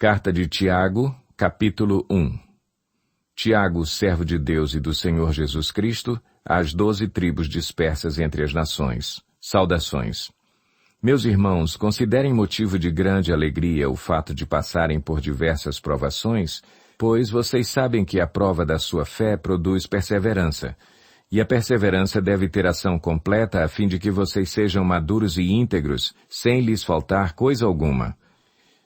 Carta de Tiago, capítulo 1. Tiago, servo de Deus e do Senhor Jesus Cristo, às 12 tribos dispersas entre as nações. Saudações. Meus irmãos, considerem motivo de grande alegria o fato de passarem por diversas provações, pois vocês sabem que a prova da sua fé produz perseverança. E a perseverança deve ter ação completa a fim de que vocês sejam maduros e íntegros, sem lhes faltar coisa alguma.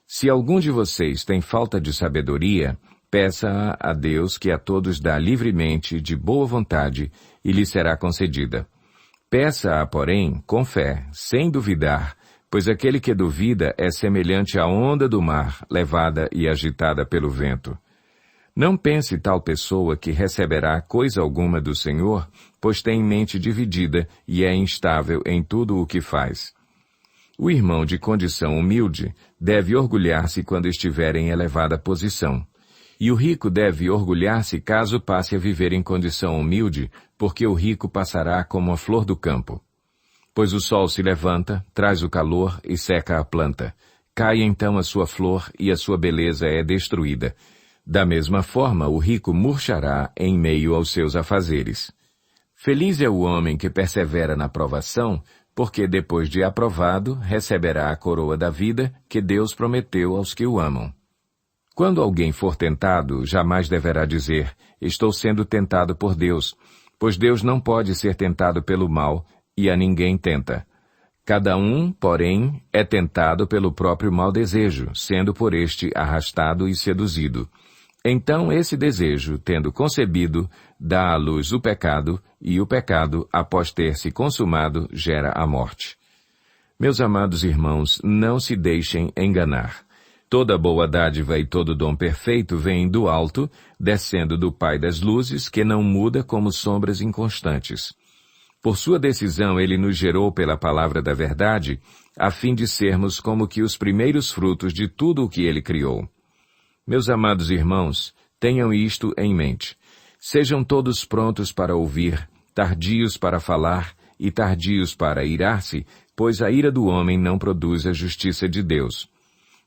Se algum de vocês tem falta de sabedoria, peça-a a Deus que a todos dá livremente, de boa vontade, e lhe será concedida. Peça-a, porém, com fé, sem duvidar, pois aquele que duvida é semelhante à onda do mar, levada e agitada pelo vento. Não pense tal pessoa que receberá coisa alguma do Senhor, pois tem mente dividida e é instável em tudo o que faz. O irmão de condição humilde deve orgulhar-se quando estiver em elevada posição. E o rico deve orgulhar-se caso passe a viver em condição humilde, porque o rico passará como a flor do campo. Pois o sol se levanta, traz o calor e seca a planta. Cai então a sua flor e a sua beleza é destruída. Da mesma forma, o rico murchará em meio aos seus afazeres. Feliz é o homem que persevera na provação, porque depois de aprovado, receberá a coroa da vida que Deus prometeu aos que o amam. Quando alguém for tentado, jamais deverá dizer, estou sendo tentado por Deus, pois Deus não pode ser tentado pelo mal, e a ninguém tenta. Cada um, porém, é tentado pelo próprio mau desejo, sendo por este arrastado e seduzido. Então esse desejo, tendo concebido, dá à luz o pecado, e o pecado, após ter se consumado, gera a morte. Meus amados irmãos, não se deixem enganar. Toda boa dádiva e todo dom perfeito vem do alto, descendo do Pai das luzes, que não muda como sombras inconstantes. Por sua decisão ele nos gerou pela palavra da verdade, a fim de sermos como que os primeiros frutos de tudo o que ele criou. Meus amados irmãos, tenham isto em mente. Sejam todos prontos para ouvir, tardios para falar e tardios para irar-se, pois a ira do homem não produz a justiça de Deus.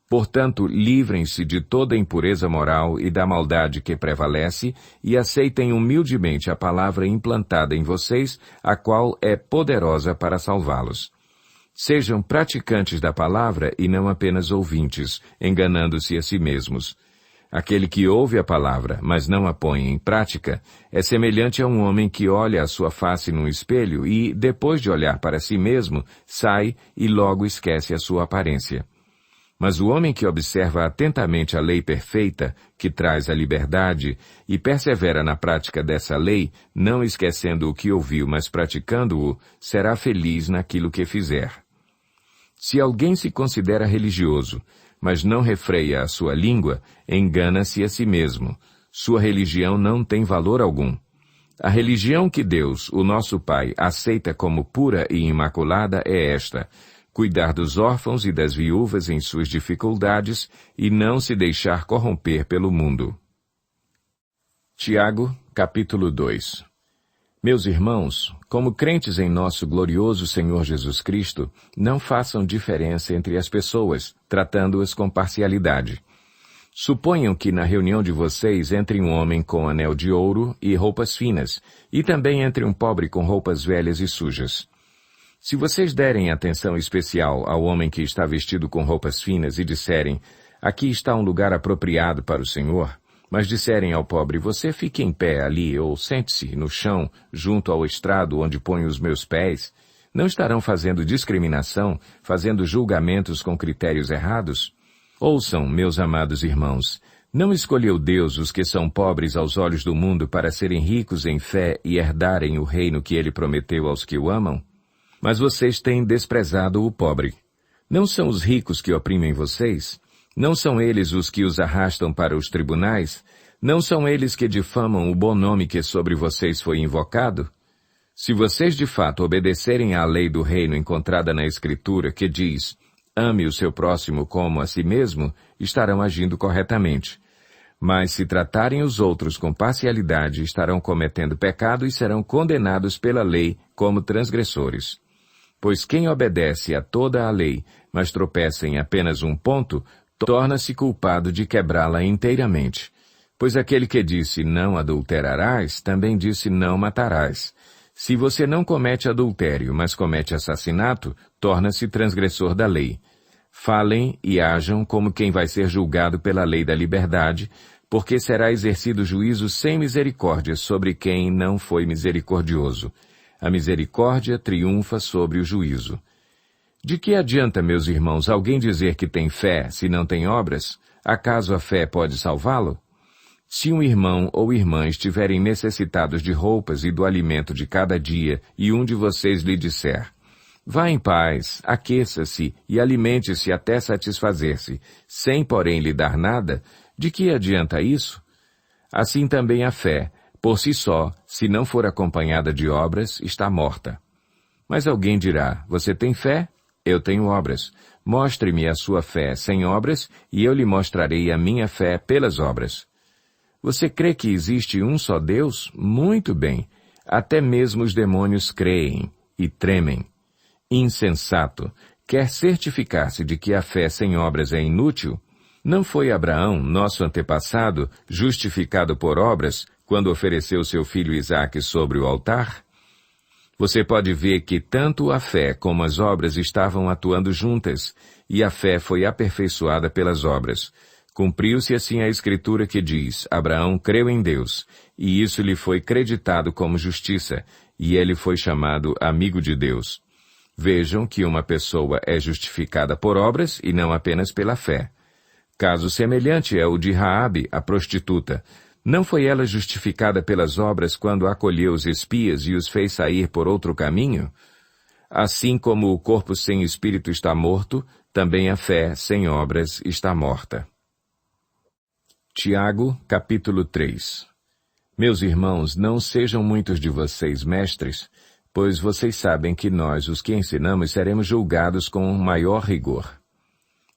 Portanto, livrem-se de toda impureza moral e da maldade que prevalece e aceitem humildemente a palavra implantada em vocês, a qual é poderosa para salvá-los. Sejam praticantes da palavra e não apenas ouvintes, enganando-se a si mesmos. Aquele que ouve a palavra, mas não a põe em prática, é semelhante a um homem que olha a sua face num espelho e, depois de olhar para si mesmo, sai e logo esquece a sua aparência. Mas o homem que observa atentamente a lei perfeita, que traz a liberdade, e persevera na prática dessa lei, não esquecendo o que ouviu, mas praticando-o, será feliz naquilo que fizer. Se alguém se considera religioso, mas não refreia a sua língua, engana-se a si mesmo. Sua religião não tem valor algum. A religião que Deus, o nosso Pai, aceita como pura e imaculada é esta: cuidar dos órfãos e das viúvas em suas dificuldades e não se deixar corromper pelo mundo. Tiago, capítulo 2. Meus irmãos, como crentes em nosso glorioso Senhor Jesus Cristo, não façam diferença entre as pessoas, tratando-as com parcialidade. Suponham que na reunião de vocês entre um homem com anel de ouro e roupas finas, e também entre um pobre com roupas velhas e sujas. Se vocês derem atenção especial ao homem que está vestido com roupas finas e disserem, aqui está um lugar apropriado para o Senhor, mas disserem ao pobre, você fique em pé ali ou sente-se no chão, junto ao estrado onde ponho os meus pés, não estarão fazendo discriminação, fazendo julgamentos com critérios errados? Ouçam, meus amados irmãos, não escolheu Deus os que são pobres aos olhos do mundo para serem ricos em fé e herdarem o reino que ele prometeu aos que o amam? Mas vocês têm desprezado o pobre. Não são os ricos que oprimem vocês? Não são eles os que os arrastam para os tribunais? Não são eles que difamam o bom nome que sobre vocês foi invocado? Se vocês de fato obedecerem à lei do reino encontrada na Escritura, que diz, ame o seu próximo como a si mesmo, estarão agindo corretamente. Mas se tratarem os outros com parcialidade, estarão cometendo pecado e serão condenados pela lei como transgressores. Pois quem obedece a toda a lei, mas tropeça em apenas um ponto, torna-se culpado de quebrá-la inteiramente. Pois aquele que disse não adulterarás, também disse não matarás. Se você não comete adultério, mas comete assassinato, torna-se transgressor da lei. Falem e ajam como quem vai ser julgado pela lei da liberdade, porque será exercido juízo sem misericórdia sobre quem não foi misericordioso. A misericórdia triunfa sobre o juízo. De que adianta, meus irmãos, alguém dizer que tem fé se não tem obras? Acaso a fé pode salvá-lo? Se um irmão ou irmã estiverem necessitados de roupas e do alimento de cada dia, e um de vocês lhe disser, vá em paz, aqueça-se e alimente-se até satisfazer-se, sem, porém, lhe dar nada, de que adianta isso? Assim também a fé, por si só, se não for acompanhada de obras, está morta. Mas alguém dirá, você tem fé? Eu tenho obras. Mostre-me a sua fé sem obras, e eu lhe mostrarei a minha fé pelas obras. Você crê que existe um só Deus? Muito bem. Até mesmo os demônios creem e tremem. Insensato! Quer certificar-se de que a fé sem obras é inútil? Não foi Abraão, nosso antepassado, justificado por obras, quando ofereceu seu filho Isaque sobre o altar? Você pode ver que tanto a fé como as obras estavam atuando juntas, e a fé foi aperfeiçoada pelas obras. Cumpriu-se assim a Escritura que diz, Abraão creu em Deus, e isso lhe foi creditado como justiça, e ele foi chamado amigo de Deus. Vejam que uma pessoa é justificada por obras e não apenas pela fé. Caso semelhante é o de Raabe, a prostituta. Não foi ela justificada pelas obras quando acolheu os espias e os fez sair por outro caminho? Assim como o corpo sem espírito está morto, também a fé sem obras está morta. Tiago, capítulo 3. Meus irmãos, não sejam muitos de vocês mestres, pois vocês sabem que nós, os que ensinamos, seremos julgados com maior rigor.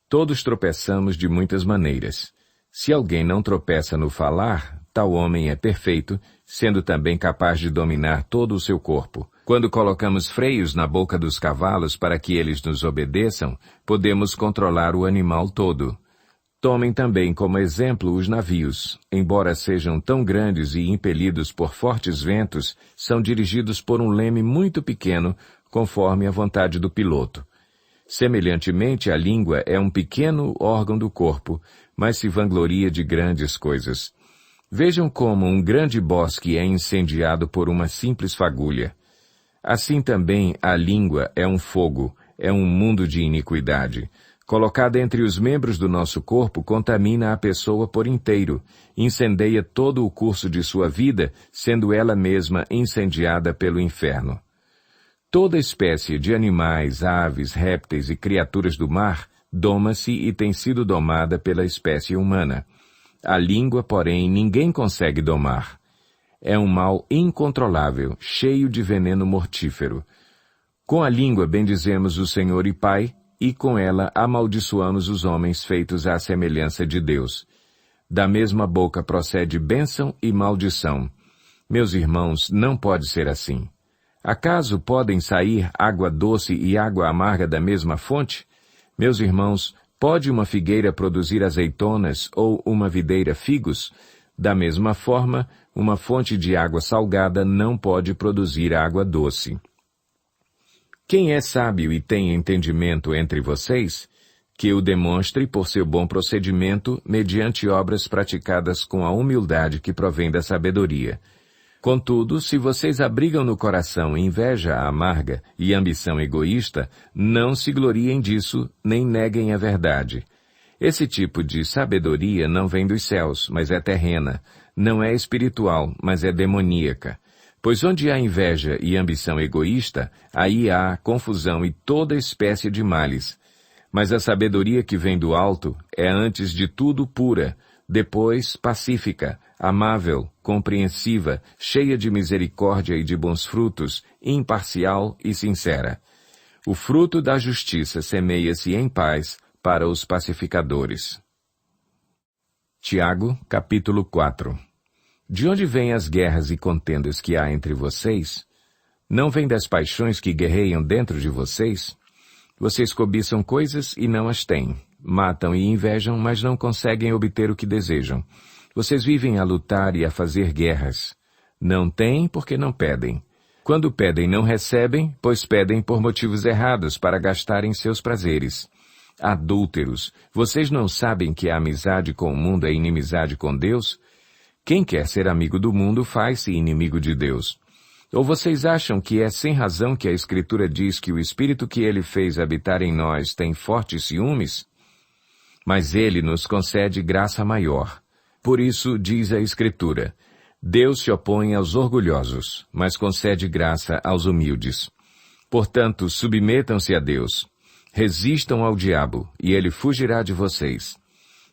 Todos tropeçamos de muitas maneiras. Se alguém não tropeça no falar, tal homem é perfeito, sendo também capaz de dominar todo o seu corpo. Quando colocamos freios na boca dos cavalos para que eles nos obedeçam, podemos controlar o animal todo. Tomem também como exemplo os navios. Embora sejam tão grandes e impelidos por fortes ventos, são dirigidos por um leme muito pequeno, conforme a vontade do piloto. Semelhantemente, a língua é um pequeno órgão do corpo, mas se vangloria de grandes coisas. Vejam como um grande bosque é incendiado por uma simples fagulha. Assim também a língua é um fogo, é um mundo de iniquidade. Colocada entre os membros do nosso corpo, contamina a pessoa por inteiro, incendeia todo o curso de sua vida, sendo ela mesma incendiada pelo inferno. Toda espécie de animais, aves, répteis e criaturas do mar doma-se e tem sido domada pela espécie humana. A língua, porém, ninguém consegue domar. É um mal incontrolável, cheio de veneno mortífero. Com a língua bendizemos o Senhor e Pai, e com ela amaldiçoamos os homens feitos à semelhança de Deus. Da mesma boca procede bênção e maldição. Meus irmãos, não pode ser assim. Acaso podem sair água doce e água amarga da mesma fonte? Meus irmãos, pode uma figueira produzir azeitonas ou uma videira figos? Da mesma forma, uma fonte de água salgada não pode produzir água doce. Quem é sábio e tem entendimento entre vocês? Que o demonstre por seu bom procedimento, mediante obras praticadas com a humildade que provém da sabedoria. Contudo, se vocês abrigam no coração inveja amarga e ambição egoísta, não se gloriem disso, nem neguem a verdade. Esse tipo de sabedoria não vem dos céus, mas é terrena, não é espiritual, mas é demoníaca. Pois onde há inveja e ambição egoísta, aí há confusão e toda espécie de males. Mas a sabedoria que vem do alto é antes de tudo pura, depois pacífica, amável, compreensiva, cheia de misericórdia e de bons frutos, imparcial e sincera. O fruto da justiça semeia-se em paz para os pacificadores. Tiago, capítulo 4. De onde vêm as guerras e contendas que há entre vocês? Não vêm das paixões que guerreiam dentro de vocês? Vocês cobiçam coisas e não as têm. matam e invejam, mas não conseguem obter o que desejam. Vocês vivem a lutar e a fazer guerras. Não têm porque não pedem. Quando pedem, não recebem, pois pedem por motivos errados para gastarem seus prazeres. Adúlteros, vocês não sabem que a amizade com o mundo é inimizade com Deus? Quem quer ser amigo do mundo faz-se inimigo de Deus. Ou vocês acham que é sem razão que a Escritura diz que o Espírito que Ele fez habitar em nós tem fortes ciúmes? Mas Ele nos concede graça maior. Por isso, diz a Escritura, Deus se opõe aos orgulhosos, mas concede graça aos humildes. Portanto, submetam-se a Deus. Resistam ao diabo, e ele fugirá de vocês.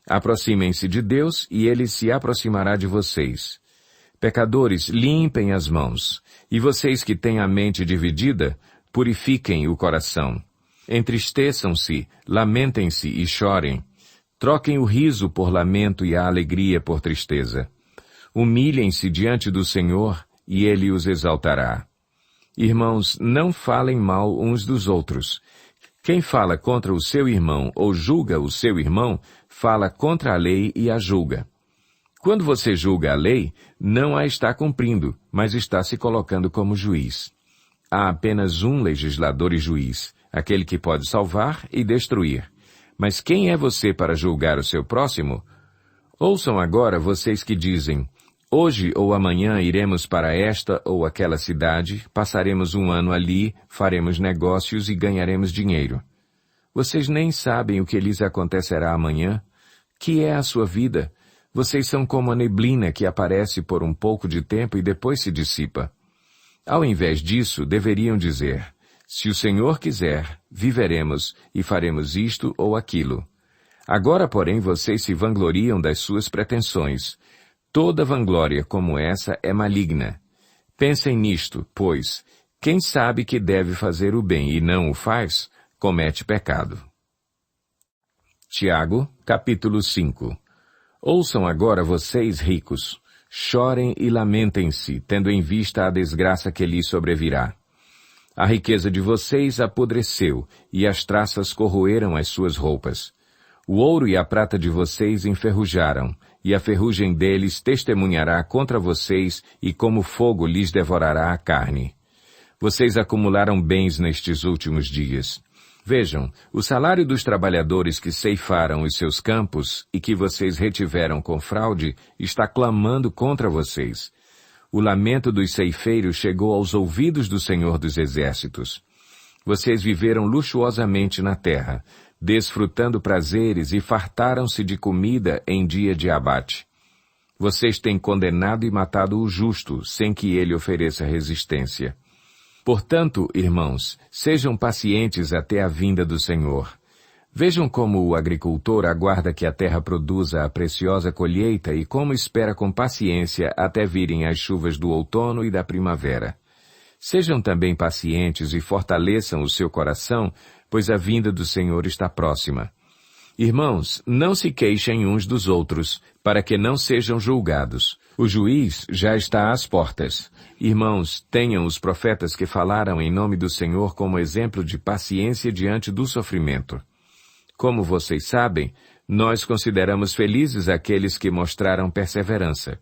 Aproximem-se de Deus, e ele se aproximará de vocês. Pecadores, limpem as mãos, e vocês que têm a mente dividida, purifiquem o coração. Entristeçam-se, lamentem-se e chorem. Troquem o riso por lamento e a alegria por tristeza. Humilhem-se diante do Senhor, e Ele os exaltará. Irmãos, não falem mal uns dos outros. Quem fala contra o seu irmão ou julga o seu irmão, fala contra a lei e a julga. Quando você julga a lei, não a está cumprindo, mas está se colocando como juiz. Há apenas um legislador e juiz, aquele que pode salvar e destruir. Mas quem é você para julgar o seu próximo? Ouçam agora vocês que dizem, hoje ou amanhã iremos para esta ou aquela cidade, passaremos um ano ali, faremos negócios e ganharemos dinheiro. Vocês nem sabem o que lhes acontecerá amanhã? Que é a sua vida? Vocês são como a neblina que aparece por um pouco de tempo e depois se dissipa. Ao invés disso, deveriam dizer, se o Senhor quiser, viveremos e faremos isto ou aquilo. Agora, porém, vocês se vangloriam das suas pretensões. Toda vanglória como essa é maligna. Pensem nisto, pois, quem sabe que deve fazer o bem e não o faz, comete pecado. Tiago, capítulo 5. Ouçam agora vocês ricos, chorem e lamentem-se, tendo em vista a desgraça que lhes sobrevirá. A riqueza de vocês apodreceu, e as traças corroeram as suas roupas. O ouro e a prata de vocês enferrujaram, e a ferrugem deles testemunhará contra vocês, e como fogo lhes devorará a carne. Vocês acumularam bens nestes últimos dias. Vejam, o salário dos trabalhadores que ceifaram os seus campos e que vocês retiveram com fraude está clamando contra vocês. O lamento dos ceifeiros chegou aos ouvidos do Senhor dos Exércitos. Vocês viveram luxuosamente na terra, desfrutando prazeres e fartaram-se de comida em dia de abate. Vocês têm condenado e matado o justo, sem que ele ofereça resistência. Portanto, irmãos, sejam pacientes até a vinda do Senhor. Vejam como o agricultor aguarda que a terra produza a preciosa colheita e como espera com paciência até virem as chuvas do outono e da primavera. Sejam também pacientes e fortaleçam o seu coração, pois a vinda do Senhor está próxima. Irmãos, não se queixem uns dos outros, para que não sejam julgados. O juiz já está às portas. Irmãos, tenham os profetas que falaram em nome do Senhor como exemplo de paciência diante do sofrimento. Como vocês sabem, nós consideramos felizes aqueles que mostraram perseverança.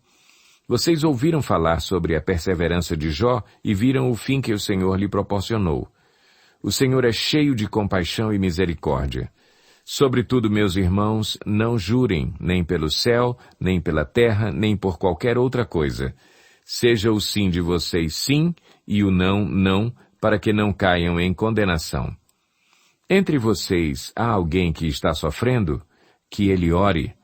Vocês ouviram falar sobre a perseverança de Jó e viram o fim que o Senhor lhe proporcionou. O Senhor é cheio de compaixão e misericórdia. Sobretudo, meus irmãos, não jurem, nem pelo céu, nem pela terra, nem por qualquer outra coisa. Seja o sim de vocês sim, e o não, não, para que não caiam em condenação. Entre vocês, há alguém que está sofrendo? Que ele ore.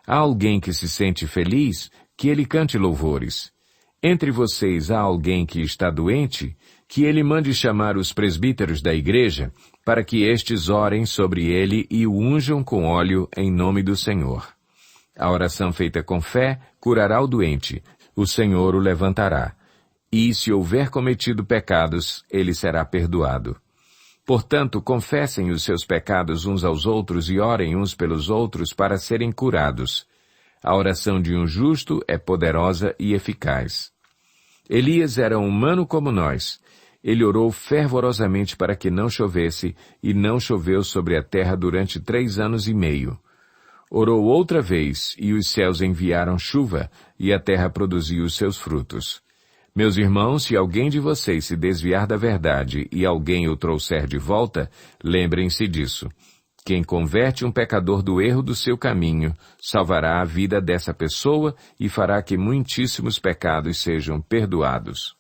Há alguém que se sente feliz? Que ele cante louvores. Entre vocês, há alguém que está doente? Que ele mande chamar os presbíteros da igreja, para que estes orem sobre ele e o unjam com óleo em nome do Senhor. A oração feita com fé curará o doente, o Senhor o levantará. E se houver cometido pecados, ele será perdoado. Portanto, confessem os seus pecados uns aos outros e orem uns pelos outros para serem curados. A oração de um justo é poderosa e eficaz. Elias era humano como nós. Ele orou fervorosamente para que não chovesse, e não choveu sobre a terra durante 3 anos e meio. Orou outra vez, e os céus enviaram chuva, e a terra produziu os seus frutos. Meus irmãos, se alguém de vocês se desviar da verdade e alguém o trouxer de volta, lembrem-se disso. Quem converte um pecador do erro do seu caminho, salvará a vida dessa pessoa e fará que muitíssimos pecados sejam perdoados.